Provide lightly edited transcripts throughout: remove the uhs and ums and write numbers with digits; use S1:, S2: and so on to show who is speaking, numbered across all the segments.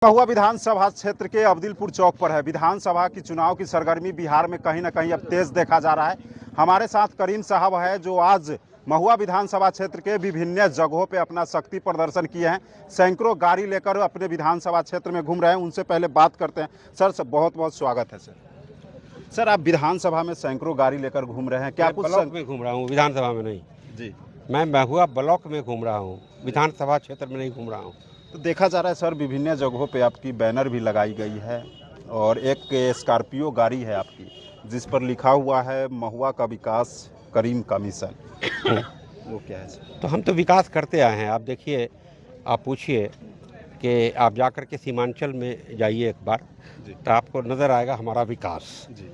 S1: महुआ विधानसभा क्षेत्र के अब्दुलपुर चौक पर है। विधानसभा की चुनाव की सरगर्मी बिहार में कहीं ना कहीं अब तेज देखा जा रहा है। हमारे साथ करीम साहब है जो आज महुआ विधानसभा क्षेत्र के विभिन्न जगहों पे अपना शक्ति प्रदर्शन किए हैं। सैकड़ों गाड़ी लेकर अपने विधानसभा क्षेत्र में घूम रहे हैं। उनसे पहले बात करते हैं। सर बहुत बहुत स्वागत है। सर आप विधानसभा में सैकड़ों गाड़ी लेकर घूम रहे हैं, क्या कुछ?
S2: ब्लॉक में घूम रहा हूँ, विधानसभा में नहीं
S1: जी,
S2: मैं महुआ ब्लॉक में घूम रहा हूँ, विधानसभा क्षेत्र में नहीं घूम रहा हूँ।
S1: तो देखा जा रहा है सर विभिन्न जगहों पे आपकी बैनर भी लगाई गई है और एक स्कॉर्पियो गाड़ी है आपकी जिस पर लिखा हुआ है महुआ का विकास करीम का मिशन। वो क्या है सर?
S2: तो हम तो विकास करते आए हैं। आप देखिए, आप पूछिए कि आप जाकर के सीमांचल में जाइए एक बार, तो आपको नज़र आएगा हमारा विकास
S1: जी।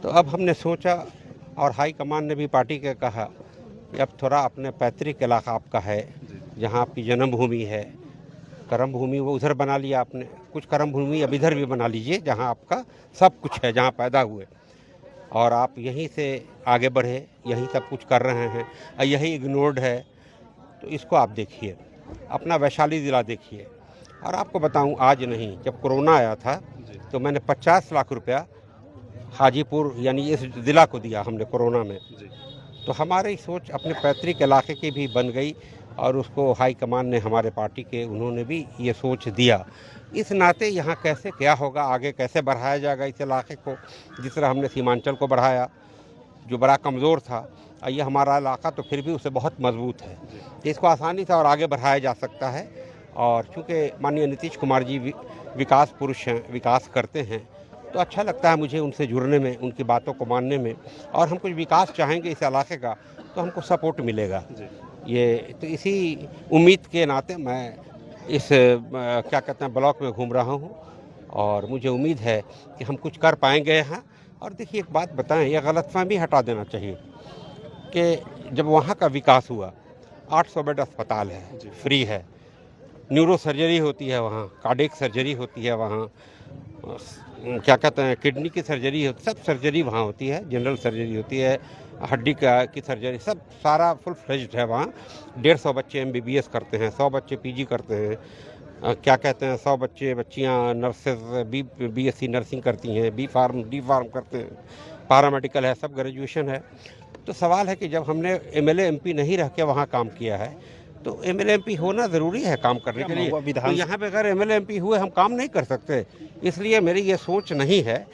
S2: तो अब हमने सोचा और हाई कमान ने भी पार्टी के कहा कि अब थोड़ा अपने पैतृक इलाका आपका है, जहाँ आपकी जन्मभूमि है, कर्म भूमि वो उधर बना लिया आपने, कुछ कर्म भूमि अब इधर भी बना लीजिए जहाँ आपका सब कुछ है, जहाँ पैदा हुए और आप यहीं से आगे बढ़े, यहीं सब कुछ कर रहे हैं और यही इग्नोर्ड है। तो इसको आप देखिए, अपना वैशाली ज़िला देखिए। और आपको बताऊं, आज नहीं, जब कोरोना आया था तो मैंने 50 लाख रुपया हाजीपुर यानी इस ज़िला को दिया हमने कोरोना में। तो हमारी सोच अपने पैतृक इलाके की भी बन गई और उसको हाई कमान ने, हमारे पार्टी के, उन्होंने भी ये सोच दिया। इस नाते यहाँ कैसे क्या होगा, आगे कैसे बढ़ाया जाएगा इस इलाके को, जिस तरह हमने सीमांचल को बढ़ाया जो बड़ा कमज़ोर था, और ये हमारा इलाका तो फिर भी उससे बहुत मजबूत है, तो इसको आसानी से और आगे बढ़ाया जा सकता है। और चूँकि माननीय नीतीश कुमार जी विकास पुरुष हैं, विकास करते हैं, तो अच्छा लगता है मुझे उनसे जुड़ने में, उनकी बातों को मानने में। और हम कुछ विकास चाहेंगे इस इलाके का तो हमको सपोर्ट मिलेगा। ये तो इसी उम्मीद के नाते मैं इस क्या कहते हैं ब्लॉक में घूम रहा हूँ और मुझे उम्मीद है कि हम कुछ कर पाएंगे यहाँ। और देखिए, एक बात बताएं, यह गलतफहमी हटा देना चाहिए कि जब वहाँ का विकास हुआ, 800 बेड अस्पताल है, फ्री है, न्यूरो सर्जरी होती है वहाँ, कार्डियक सर्जरी होती है वहाँ, क्या कहते हैं किडनी की सर्जरी होती, सब सर्जरी वहाँ होती है, जनरल सर्जरी होती है, हड्डी की सर्जरी, सब सारा फुल फ्लेज्ड है वहाँ। 150 बच्चे MBBS करते हैं, 100 बच्चे PG करते हैं, क्या कहते हैं 100 बच्चियाँ नर्सेज BSc नर्सिंग करती हैं, B फार्म D फार्म करते हैं, पैरामेडिकल है, सब ग्रेजुएशन है। तो सवाल है कि जब हमने MLA MP नहीं रह के वहाँ काम किया है तो MLA MP होना ज़रूरी है काम करने के लिए। तो यहाँ पे अगर MLA MP हुए हम काम नहीं कर सकते, इसलिए मेरी ये सोच नहीं है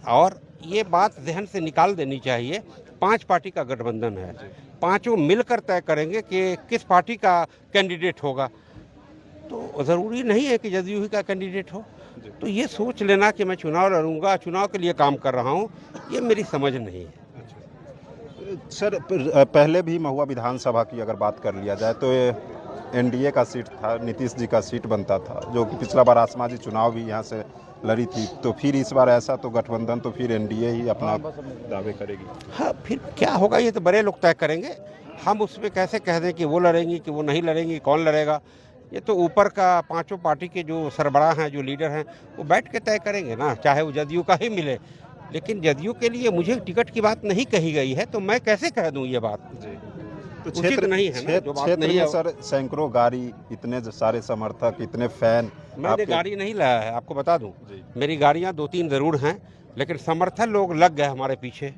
S2: और ये बात जहन से निकाल देनी चाहिए। 5 पार्टी का गठबंधन है, पांचों मिलकर तय करेंगे कि किस पार्टी का कैंडिडेट होगा। तो ज़रूरी नहीं है कि जदयू ही का कैंडिडेट हो। तो ये सोच लेना कि मैं चुनाव लड़ूंगा, चुनाव के लिए काम कर रहा हूँ, ये मेरी समझ नहीं है।
S1: सर पहले भी महुआ विधानसभा की अगर बात कर लिया जाए तो NDA का सीट था, नीतीश जी का सीट बनता था, जो कि पिछला बार आसमाजी चुनाव भी यहाँ से लड़ी थी। तो फिर इस बार ऐसा तो गठबंधन तो फिर NDA ही अपना दावे करेगी।
S2: हाँ, फिर क्या होगा ये तो बड़े लोग तय करेंगे। हम उसमें कैसे कह दें कि वो लड़ेंगी कि वो नहीं लड़ेंगी, कौन लड़ेगा? ये तो ऊपर का पांचों पार्टी के जो सरबराह हैं, जो लीडर हैं, वो बैठ के तय करेंगे ना, चाहे वो जदयू का ही मिले। लेकिन जदयू के लिए मुझे टिकट की बात नहीं कही गई है, तो मैं कैसे कह दूं ये बात?
S1: तो
S2: क्षेत्र नहीं है ना, जो बात नहीं है।
S1: सर सैकड़ों गाड़ी, इतने सारे समर्थक, इतने फैन।
S2: मैंने गाड़ी नहीं लाया है, आपको बता दूं, मेरी गाड़ियां 2-3 जरूर हैं, लेकिन समर्थन लोग लग गए हमारे पीछे।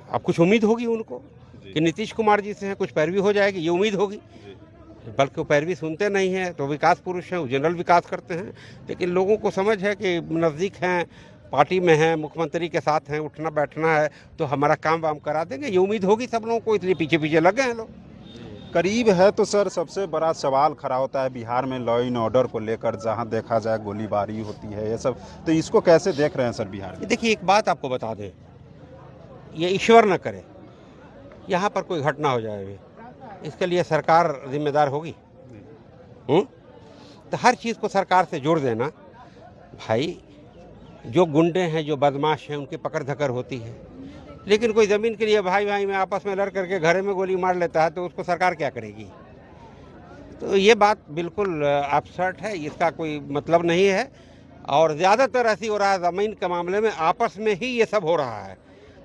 S2: अब कुछ उम्मीद होगी उनको कि नीतीश कुमार जी से कुछ पैरवी हो जाएगी, ये उम्मीद होगी। बल्कि वो पैरवी सुनते नहीं हैं, तो विकास पुरुष हैं, वो जनरल विकास करते हैं। लेकिन लोगों को समझ है कि नज़दीक हैं, पार्टी में हैं, मुख्यमंत्री के साथ हैं, उठना बैठना है तो हमारा काम वाम करा देंगे, ये उम्मीद होगी सब लोगों को, इसलिए पीछे पीछे लग गए हैं लोग।
S1: करीब है तो सर सबसे बड़ा सवाल खड़ा होता है बिहार में लॉ एंड ऑर्डर को लेकर, जहां देखा जाए गोलीबारी होती है, ये सब, तो इसको कैसे देख रहे हैं सर बिहार में?
S2: देखिए, एक बात आपको बता दें, ये ईश्वर न करे यहाँ पर कोई घटना हो जाए, इसके लिए सरकार जिम्मेदार होगी। तो हर चीज़ को सरकार से जोड़ देना। भाई, जो गुंडे हैं, जो बदमाश हैं, उनकी पकड़ धकड़ होती है, लेकिन कोई ज़मीन के लिए भाई भाई में आपस में लड़ करके घरे में गोली मार लेता है, तो उसको सरकार क्या करेगी? तो ये बात बिल्कुल अपसर्ट है, इसका कोई मतलब नहीं है। और ज़्यादातर ऐसी हो रहा है, ज़मीन के मामले में आपस में ही ये सब हो रहा है,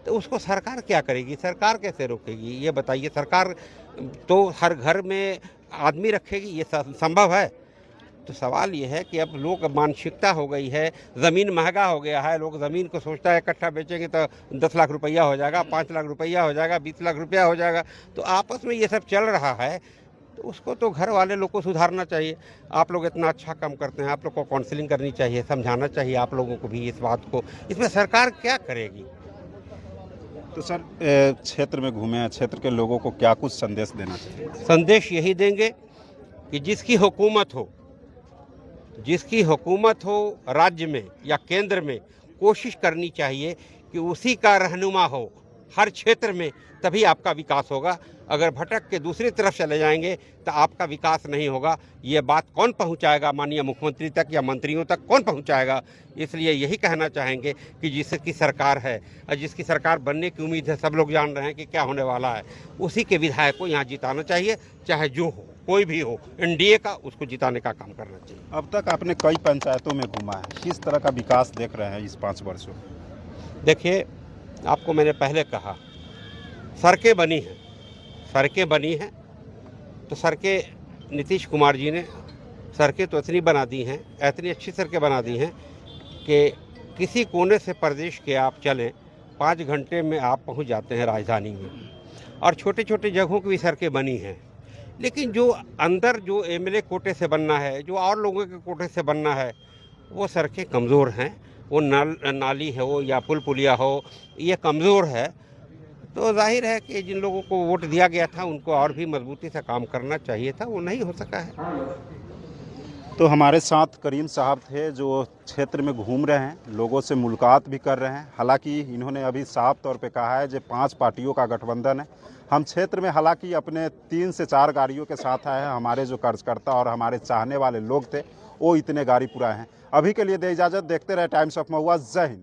S2: तो उसको सरकार क्या करेगी? सरकार कैसे रोकेगी, ये बताइए? सरकार तो हर घर में आदमी रखेगी, ये संभव है? तो सवाल ये है कि अब लोग मानसिकता हो गई है, ज़मीन महंगा हो गया है, लोग ज़मीन को सोचता है इकट्ठा बेचेंगे तो 10 लाख रुपया हो जाएगा, 5 लाख रुपया हो जाएगा, 20 लाख रुपया हो जाएगा। तो आपस में ये सब चल रहा है, तो उसको तो घर वाले लोग को सुधारना चाहिए। आप लोग इतना अच्छा काम करते हैं, आप लोग को काउंसलिंग करनी चाहिए, समझाना चाहिए आप लोगों को भी इस बात को। इसमें सरकार क्या करेगी?
S1: तो सर क्षेत्र में घूमे हैं, क्षेत्र के लोगों को क्या कुछ संदेश देना चाहिए?
S2: संदेश यही देंगे कि जिसकी हुकूमत हो राज्य में या केंद्र में, कोशिश करनी चाहिए कि उसी का रहनुमा हो हर क्षेत्र में, तभी आपका विकास होगा। अगर भटक के दूसरी तरफ चले जाएंगे तो आपका विकास नहीं होगा। ये बात कौन पहुंचाएगा माननीय मुख्यमंत्री तक या मंत्रियों तक, कौन पहुंचाएगा? इसलिए यही कहना चाहेंगे कि जिसकी सरकार है और जिसकी सरकार बनने की उम्मीद है, सब लोग जान रहे हैं कि क्या होने वाला है, उसी के विधायक को यहाँ जिताना चाहिए, चाहे जो हो, कोई भी हो, एनडीए का, उसको जिताने का काम करना चाहिए।
S1: अब तक आपने कई पंचायतों में घूमा है, किस तरह का विकास देख रहे हैं इस 5 वर्षों में?
S2: देखिए, आपको मैंने पहले कहा, सड़कें बनी हैं तो सड़कें नीतीश कुमार जी ने सड़कें तो इतनी बना दी हैं, इतनी अच्छी सड़कें बना दी हैं कि किसी कोने से प्रदेश के आप चलें 5 घंटे में आप पहुंच जाते हैं राजधानी में। और छोटे छोटे जगहों की भी सड़कें बनी हैं, लेकिन जो अंदर जो एमएलए कोटे से बनना है, जो और लोगों के कोटे से बनना है, वो सड़कें कमज़ोर हैं। वो नाली हो या पुल पुलिया हो, ये कमज़ोर है। तो जाहिर है कि जिन लोगों को वोट दिया गया था उनको और भी मजबूती से काम करना चाहिए था, वो नहीं हो सका है।
S1: तो हमारे साथ करीम साहब थे जो क्षेत्र में घूम रहे हैं, लोगों से मुलाकात भी कर रहे हैं। हालांकि इन्होंने अभी साफ तौर पे कहा है जो 5 पार्टियों का गठबंधन है। हम क्षेत्र में हालांकि अपने 3 से 4 गाड़ियों के साथ आए हैं। हमारे जो कार्यकर्ता और हमारे चाहने वाले लोग थे वो इतने गाड़ी पुरा हैं। अभी के लिए दे इजाज़त, देखते रहे टाइम्स ऑफ महुआ। जय हिंद।